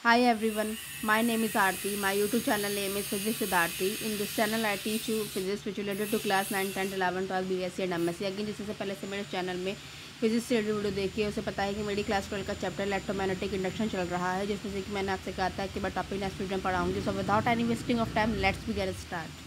Hi everyone, my name is Aarti. My YouTube channel name is Physics with Aarti. In this channel I teach you physics which related to class 9, 10, 11, 12, BSc and MSc. Again जिससे पहले से मेरे channel में physics से video देखिए उसे पता है कि मेरी क्लास 12 का चैप्टर इलेक्ट्रोमैग्नेटिक इंडक्शन चल रहा है, जिसमें से कि मैंने आपसे कहा था कि मैं टॉपिक नेक्स्ट वीडियो में पढ़ाऊँगी. So without any wasting of time let's be get start.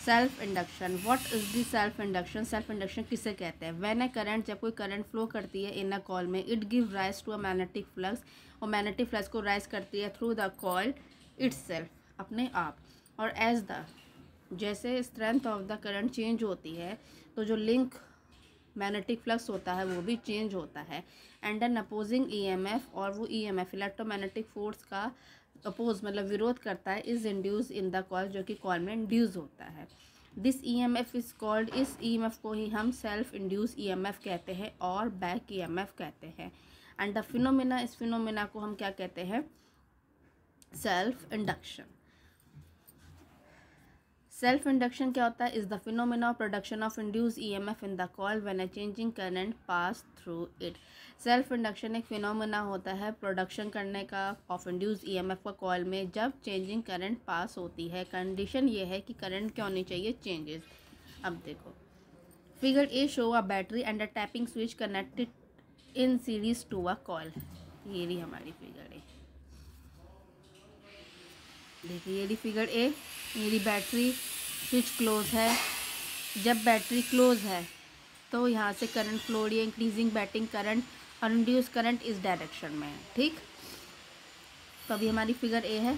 Self induction. What is the self induction? Self induction किसे कहते हैं? व्हेन ए करंट, जब कोई करंट फ्लो करती है इन अ कॉइल में, it give rise to a magnetic flux, और magnetic flux को राइज करती है थ्रू द कॉइल इटसेल्फ, अपने आप. और एज द, जैसे strength of the current change होती है तो जो लिंक मैग्नेटिक फ्लक्स होता है वो भी चेंज होता है. एंड एन अपोजिंग ईएमएफ, और वो ईएमएफ इलेक्ट्रोमैग्नेटिक फोर्स का अपोज मतलब विरोध करता है, is induce in the coil, जो कि कॉइल में इंड्यूस होता है. दिस ईएमएफ इज कॉल्ड, इस ईएमएफ को ही हम सेल्फ इंड्यूस ईएमएफ कहते हैं और बैक ईएमएफ कहते हैं. एंड द फिनोमेना, इस फिनोमेना को हम क्या कहते हैं? Self induction. सेल्फ इंडक्शन क्या होता है? Is the phenomena of production of induce EMF in the coil when a changing current pass through it. Self induction एक फिनोमेना होता है प्रोडक्शन करने का ऑफ इंड्यूस ईएमएफ का कॉइल में, जब चेंजिंग करंट पास होती है. कंडीशन ये है कि करंट क्या होनी चाहिए? चेंजेस. अब देखो, figure A show a battery and a tapping switch connected in series to a coil. ये रही हमारी फिगर ए. देखिए ये रही फिगर ए, मेरी बैटरी, स्विच क्लोज है. जब बैटरी क्लोज है तो यहाँ से करंट फ्लो हो रही है, इंक्रीजिंग बैटिंग करंट, और इंड्यूस करंट इस डायरेक्शन में है. ठीक, तो अभी हमारी फिगर ए है.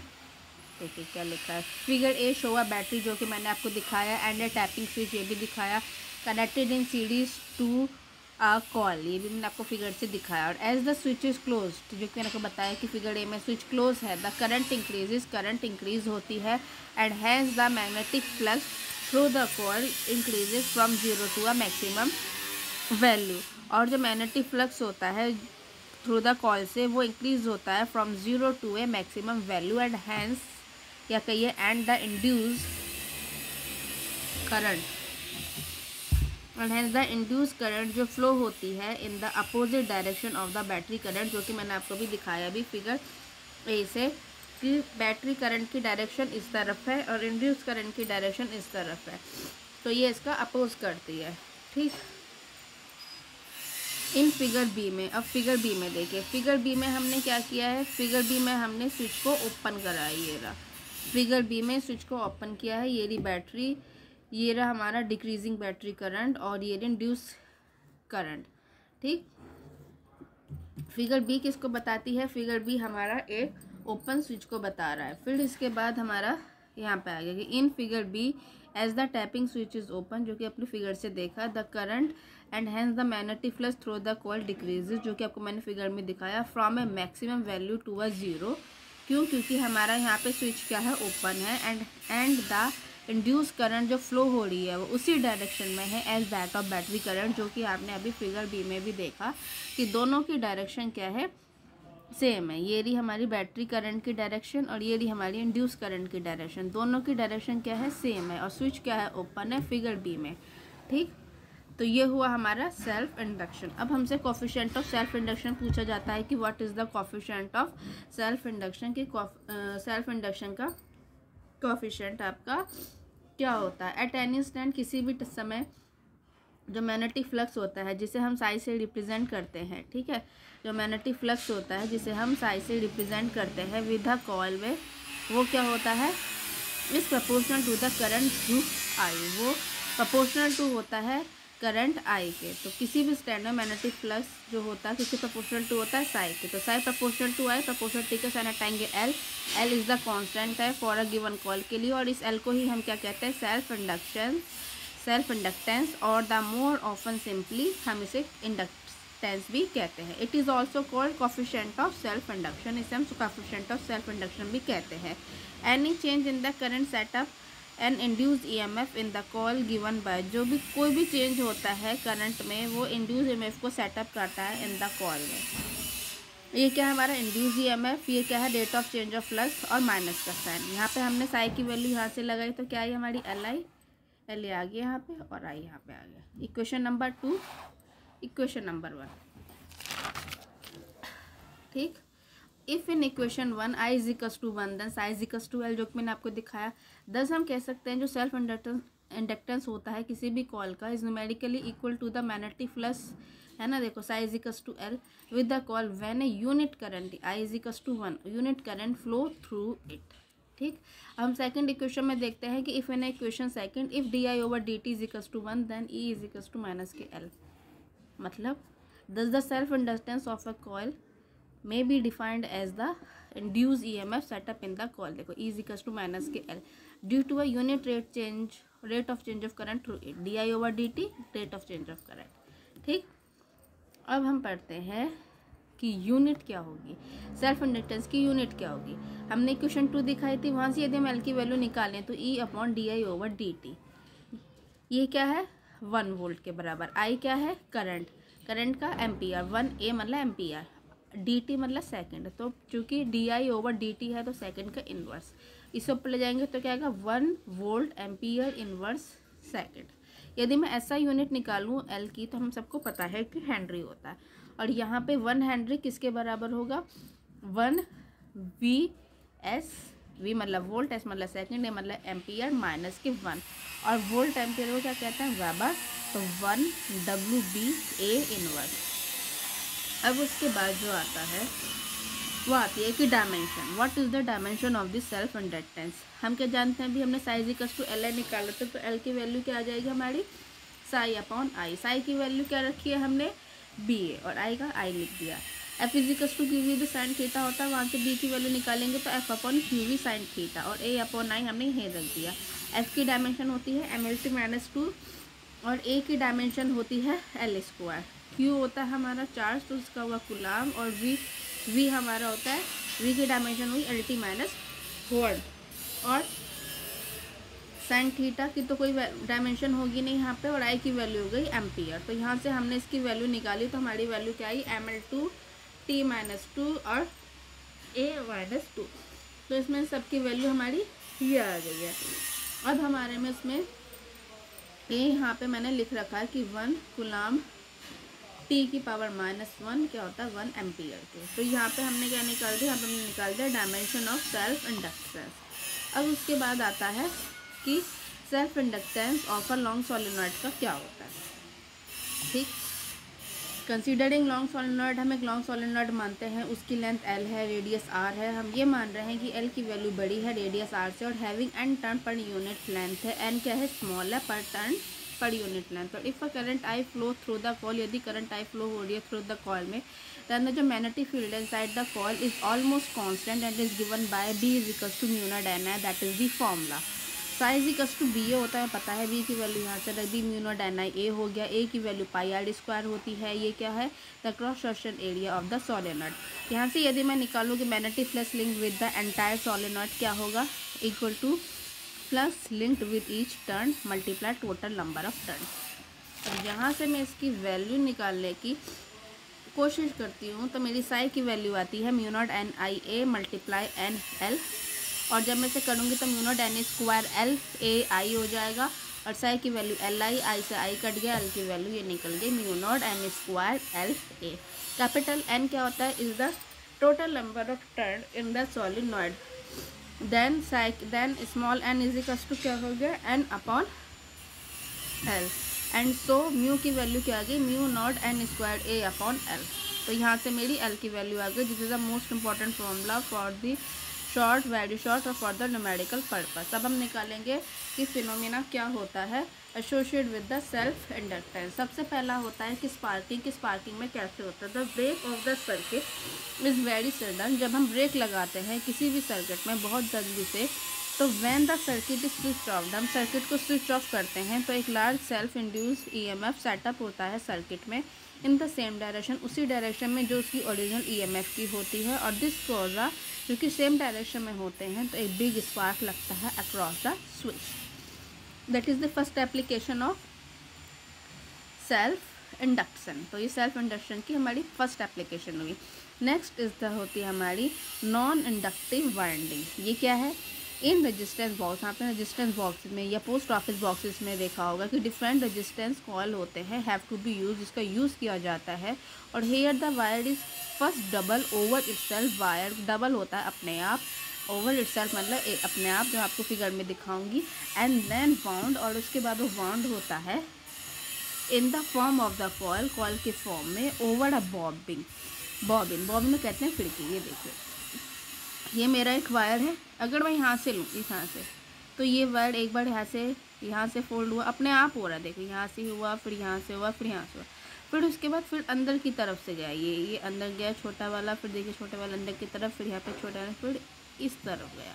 देखिए क्या लिखा है. Figure A show a battery, जो कि मैंने आपको दिखाया, एंड ए टैपिंग स्विच, ये भी दिखाया, connected in series to a coil, ये भी मैंने आपको फिगर से दिखाया. और as the switch is close, जो कि मैंने आपको बताया कि फिगर ए में स्विच क्लोज है, the current increases, current increase होती है. And has the magnetic flux through the coil increases from 0 to a maximum value. और जो मैग्नेटिक फ्लक्स होता है थ्रू द कॉइल से, वो इंक्रीज होता है from 0 to a maximum value. And hence, या कहिए एंड द इंड्यूस करंट, और हैंस द इंड्यूस करंट जो फ्लो होती है in the opposite direction of the battery current, जो कि मैंने आपको भी दिखाया भी फिगर ए से, कि बैटरी करंट की डायरेक्शन इस तरफ है और इंड्यूस करंट की डायरेक्शन इस तरफ है, तो ये इसका अपोज करती है. ठीक, इन फिगर बी में, अब फिगर बी में देखिए, फिगर बी में हमने क्या किया है? फिगर बी में हमने स्विच को ओपन करा है. ये रहा फिगर बी में स्विच को ओपन किया है. ये रही बैटरी, ये रहा हमारा डिक्रीजिंग बैटरी करंट, और ये इंड्यूस करंट. ठीक, फिगर बी किसको बताती है? फिगर बी हमारा एक ओपन स्विच को बता रहा है. फिर इसके बाद हमारा यहाँ पे आ गया कि in figure B as the tapping switch is open, जो कि अपनी फिगर से देखा, the current and hence the magnetic flux through the coil decreases, जो कि आपको मैंने फिगर में दिखाया, from a maximum value to a 0. क्यों? क्योंकि हमारा यहाँ पे स्विच क्या है? ओपन है. एंड द इंड्यूस करंट जो फ्लो हो रही है वो उसी डायरेक्शन में है as that of battery current, जो कि आपने अभी फिगर बी में भी देखा कि दोनों की डायरेक्शन क्या है? सेम है. ये रही हमारी बैटरी करंट की डायरेक्शन, और ये रही हमारी इंड्यूस करंट की डायरेक्शन. दोनों की डायरेक्शन क्या है? सेम है. और स्विच क्या है? ओपन है फिगर बी में. ठीक, तो ये हुआ हमारा सेल्फ इंडक्शन. अब हमसे कोफिशिएंट ऑफ सेल्फ इंडक्शन पूछा जाता है कि what is the coefficient of self induction, की सेल्फ इंडक्शन का कोफिशिएंट आपका क्या होता है? एट एनी इंस्टेंट, किसी भी समय जो मैग्नेटिक फ्लक्स होता है जिसे हम साई से रिप्रेजेंट करते हैं. ठीक है, जो मैग्नेटिक फ्लक्स होता है जिसे हम साई से रिप्रेजेंट करते हैं विद अ कॉइल में, वो क्या होता है? इस proportional to the current through I, वो प्रोपोर्शनल टू होता है करंट आई के. तो किसी भी स्टैंड में मैग्नेटिक फ्लक्स जो होता है किसी प्रोपोर्शनल टू होता है साई के. तो psi proportional to I, proportionality के साइन हटाएंगे L. L is the constant है फॉर अ गिवन कॉइल के लिए, और इस एल को ही हम क्या कहते हैं? सेल्फ इंडक्शन, सेल्फ इंडक्टेंस, और द मोर ऑफन सिंपली हम इसे इंडक्टेंस भी कहते हैं. It is also called coefficient of self induction, इसे हम कोफिशिएंट ऑफ सेल्फ इंडक्शन भी कहते हैं. Any change in the current setup an induce EMF in the coil given by, जो भी कोई भी चेंज होता है करंट में, वो इंड्यूस ईएमएफ को सेटअप करता है इन द कॉइल में. ये क्या है हमारा? Induce EMF. ये क्या है? Rate of change of flux, और माइनस का साइन. यहाँ पे हमने साई की वैल्यू यहाँ से लगाई, तो क्या आई हमारी? L I. एल आ गया यहाँ पे, और आई यहाँ पे आ गया. Equation number 2, equation number 1. ठीक। If in equation 1 i is equals to 1 then psi is equals to L, जो कि मैंने आपको दिखाया। दस हम कह सकते हैं जो सेल्फ इंडक्टेंस होता है किसी भी कॉल का is numerically equal to the magnetic flux, है ना। देखो psi is equals to L with the coil when a unit current I is equals to 1 unit current flow through it. ठीक। अब हम सेकंड इक्वेशन में देखते हैं कि if in equation second if D I over D T is equals to 1 then E is equals to minus के L. मतलब thus the self inductance of a coil may be defined as the induced EMF set up in the coil। देखो E is equals to minus के L due to a unit rate of change of current through it, di over dt rate of change of current। ठीक। अब हम पढ़ते हैं कि unit क्या होगी, सेल्फ इंडक्टेंस की यूनिट क्या होगी। हमने क्वेश्चन 2 दिखाई थी, वहाँ से यदि हम L की वैल्यू निकालें तो E upon D I over D T, ये क्या है 1 वोल्ट के बराबर। I क्या है करंट का एम्पियर, 1A मतलब एम्पियर, dt मतलब सेकंड। तो चूंकि di ओवर dt है तो सेकंड का इन्वर्स, इसे ऊपर ले जाएंगे तो क्या आएगा 1 वोल्ट एम्पियर इन्वर्स सेकंड। यदि मैं ऐसा यूनिट निकालूं L की तो हम सबको पता है कि हेनरी होता है, और यहाँ पे 1 हेनरी किसके बराबर होगा 1 VS, V मतलब वोल्ट, S मतलब सेकंड, A मतलब एम्पियर, माइनस के 1, और वोल्ट एम्पियर को क्या कहते हैं वेबर, तो 1 WBA इनवर्स। अब उसके बाद जो आता है वो आती है कि dimension, what is the dimension of this self inductance. हम क्या जानते हैं, अभी हमने साइज इक्वल्स टू एल निकाला था, तो एल की वैल्यू क्या आ जाएगी हमारी साई अपॉन आई। साई की वैल्यू क्या रखी है हमने BA, और आई का आई लिख दिया। F is equals to QV जो साइन थीटा होता है, वहाँ से B की वैल्यू निकालेंगे तो F upon QV sine theta, और A अपॉन आई हमने यहीं रख दिया। एफ की डायमेंशन होती है MLT माइनस 2, और A की डायमेंशन होती है L स्क्वायर। Q होता है हमारा चार्ज, तो उसका हुआ कुलाम, और V हमारा होता है, V की डायमेंशन हुई LT माइनस 4, और साइन थीटा की तो कोई डायमेंशन होगी नहीं यहाँ पे, और I की वैल्यू हो गई एम्पियर। तो यहाँ से हमने इसकी वैल्यू निकाली तो हमारी वैल्यू क्या आई ML2T माइनस 2 और A माइनस 2। तो इसमें सबकी वैल्यू हमारी ये आ गई है। अब हमारे में इसमें A यहाँ पे मैंने लिख रखा है कि 1 कुलाम T की पावर माइनस 1 क्या होता है 1 एम्पियर के। तो यहाँ पे हमने क्या निकाल दिया, हमने निकाल दिया डायमेंशन ऑफ सेल्फ इंडक्टेंस। अब उसके बाद आता है कि self inductance of a long solenoid का क्या होता है। ठीक। कंसीडरिंग लॉन्ग सोलेनॉइड, हम एक लॉन्ग सोलेनॉइड मानते हैं, उसकी लेंथ L है, रेडियस R है। हम ये मान रहे हैं कि L की वैल्यू बड़ी है रेडियस R से, और having N turn per unit length है, N क्या है स्मॉल है, per turn per unit length. और if a current I flow through the coil, यदि करंट I फ्लो हो रही है थ्रू द कॉल में, देन जो magnetic field inside the coil is almost constant and is given by B is equals to mu not Ni, that is the formula. Psi equals to BA होता है, पता है, B की value यहाँ से रख दी, म्यू नॉट Ni A हो गया, A की वैल्यू पाई R स्क्वायर होती है। ये क्या है the cross section area of the solenoid. यहाँ से यदि मैं निकालूँ कि magnetic flux link with the entire solenoid क्या होगा, equal to flux linked with each turn multiply total number of turn. अब यहाँ से मैं इसकी वैल्यू निकालने की कोशिश करती हूँ तो मेरी साई की वैल्यू आती है mu not NiA multiply NL, और जब मैं इसे करूँगी तो mu not N square LAI हो जाएगा, और साई की वैल्यू LI, I से I कट गया, L की वैल्यू ये निकल गई mu not N square LA। Capital N क्या होता है, is the total number of turn in the solenoid, then small n is equals to क्या हो गया N upon L, and so mu की वैल्यू क्या आ गई mu not N square A upon L। तो यहाँ से मेरी L की वैल्यू आ गई। This is the most important formula for the short, very short और फॉर द न्यूमेरिकल पर्पस। अब हम निकालेंगे कि फिनोमिना क्या होता है associate with the self inductance. सबसे पहला होता है कि स्पार्किंग में कैसे होता है। The break of the circuit is very sudden. जब हम ब्रेक लगाते हैं किसी भी सर्किट में बहुत जल्दी से, तो when the circuit is switch off, हम सर्किट को स्विच ऑफ करते हैं तो एक large self induced EMF setup होता है सर्किट में इन द सेम डायरेक्शन, उसी डायरेक्शन में जो उसकी ओरिजिनल EMF की होती है। और दिस कोजा क्योंकि सेम डायरेक्शन में होते हैं तो एक बिग स्पार्क लगता है across the switch. That is the first application of self induction. तो ये सेल्फ इंडक्शन की हमारी फर्स्ट एप्लीकेशन हुई। नेक्स्ट इज द होती है हमारी नॉन इंडक्टिव वाइंडिंग। ये क्या है, इन रजिस्टेंस बॉक्स, आपने रजिस्टेंस बॉक्स में या पोस्ट ऑफिस बॉक्सेस में देखा होगा कि डिफरेंट रजिस्टेंस कॉल होते हैं, हैव टू बी यूज, इसका यूज़ किया जाता है। और here the wire is first double over itself wire, double होता है अपने आप, ओवर इटसेल्फ मतलब अपने आप, जो आपको फिगर में दिखाऊंगी, एंड देन वाउंड, और उसके बाद वो वाउंड होता है in the form of the coil, coil के फॉर्म में, over a bobbin, bobbin, bobbin में कहते हैं खिड़की। ये देखिए, ये मेरा एक वायर है, अगर मैं यहाँ से लूँ, इस यहाँ से, तो ये वायर एक बार यहाँ से फोल्ड हुआ, अपने आप हो रहा है, देखो यहाँ से हुआ, फिर यहाँ से हुआ, फिर यहाँ से हुआ, फिर उसके बाद फिर अंदर की तरफ से गया, ये अंदर गया छोटा वाला, फिर देखिए छोटा वाला अंदर की तरफ, फिर यहाँ पे छोटा वाला, फिर इस तरफ गया,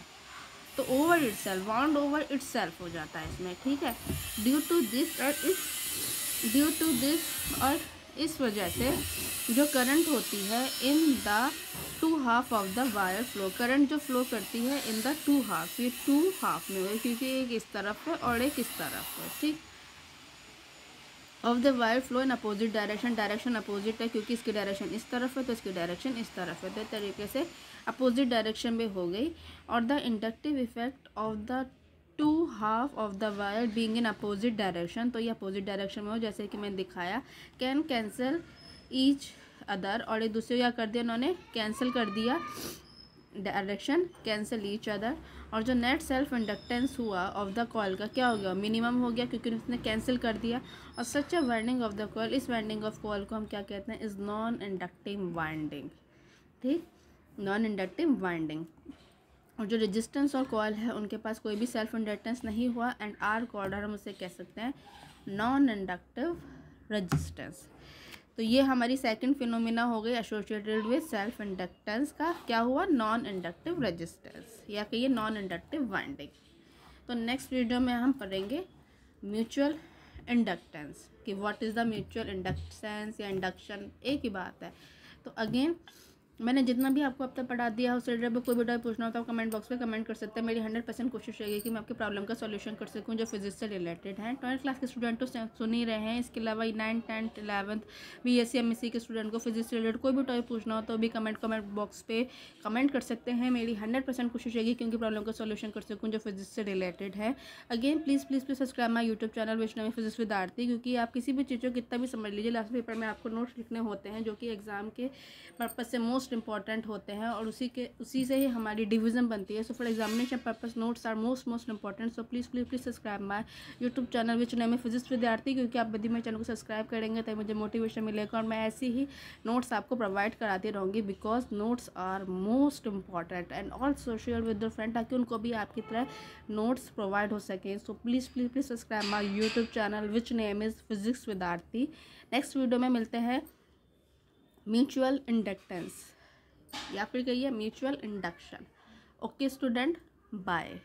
तो over itself, wound over itself हो जाता है इसमें, ठीक है। ड्यू टू दिस और इस वजह से जो करंट होती है in the two half of the wire flow, current जो फ्लो करती है इन द टू हाफ, ये टू हाफ में हुई, क्योंकि एक इस तरफ है और एक इस तरफ है, ठीक। Of the wire flow in opposite direction, direction opposite है क्योंकि इसकी डायरेक्शन इस तरफ है, तो इसकी डायरेक्शन इस तरफ है, तो तरीके से अपोजिट डायरेक्शन में हो गई। और the inductive effect of the two half of the wire being in opposite direction, तो ये अपोजिट डायरेक्शन में हो, जैसे कि मैंने दिखाया, कैन कैंसिल ईच अदर, और एक दूसरे क्या कर दिया उन्होंने, कैंसिल कर दिया डायरेक्शन, कैंसिल ईच अदर, और जो नेट सेल्फ इंडक्टेंस हुआ ऑफ द कॉयल का क्या हो गया, मिनिमम हो गया, क्योंकि उसने कैंसिल कर दिया। और such a winding of the coil, इस वाइंडिंग ऑफ कॉयल को हम क्या कहते हैं, इज नॉन इंडक्टिव वाइंडिंग, ठीक, नॉन इंडक्टिव वाइंडिंग। और जो रेजिस्टेंस और कॉयल है उनके पास कोई भी सेल्फ इंडक्टेंस नहीं हुआ, एंड आर कॉल्ड, हम उसे कह सकते हैं नॉन इंडक्टिव रेजिस्टेंस। तो ये हमारी सेकंड फिनोमिना हो गई एसोसिएटेड विद सेल्फ इंडक्टेंस का, क्या हुआ, नॉन इंडक्टिव रेजिस्टेंस, या कहिए नॉन इंडक्टिव वाइंडिंग। तो नेक्स्ट वीडियो में हम पढ़ेंगे म्यूचुअल इंडक्टेंस, कि what is the mutual inductance या इंडक्शन, एक ही बात है। तो अगेन मैंने जितना भी आपको अब तक पढ़ा दिया, उस रिलेटेड में कोई भी डाउट पूछना हो तो आप कमेंट बॉक्स में कमेंट कर सकते हैं। मेरी 100% कोशिश रहेगी कि मैं आपकी प्रॉब्लम का सॉल्यूशन कर सकूं जो फिजिक्स से रिलेटेड है। 12th क्लास के स्टूडेंट तो सुन ही रहे हैं, इसके अलावा 9th 10th 11th BSc MSc के स्टूडेंट को फिजिक्स से रिलेटेड कोई भी टॉपिक पूछना हो तो भी कमेंट बॉक्स पे कमेंट कर सकते हैं। मेरी 100% कोशिश रहेगी कि उनकी प्रॉब्लम का सॉल्यूशन कर सकूँ जो फिजिक्स से रिलेटेड है। Again please subscribe my YouTube channel which name physics with Aarti, क्योंकि आप किसी भी चीज़ को कितना भी समझ लीजिए, लास्ट पेपर में आपको नोट्स लिखने होते हैं जो कि एग्जाम के पर्पज से मोस्ट इंपॉर्टेंट होते हैं, और उसी से ही हमारी डिवीजन बनती है। So for examination purpose notes are most important. So please subscribe my YouTube channel which name है फिजिक्स विद्यार्थी, क्योंकि आप यदि मेरे चैनल को सब्सक्राइब करेंगे तो मुझे मोटिवेशन मिलेगा, और मैं ऐसी ही नोट्स आपको प्रोवाइड कराती रहूँगी, because notes are most important and also share with your friend, ताकि उनको भी आपकी तरह नोट्स प्रोवाइड हो सकें। So please subscribe my YouTube channel which name is physics Vidyarthi. Next video में मिलते हैं म्यूचुअल इंडक्टेंस, या फिर कहिए mutual induction. Okay student, bye.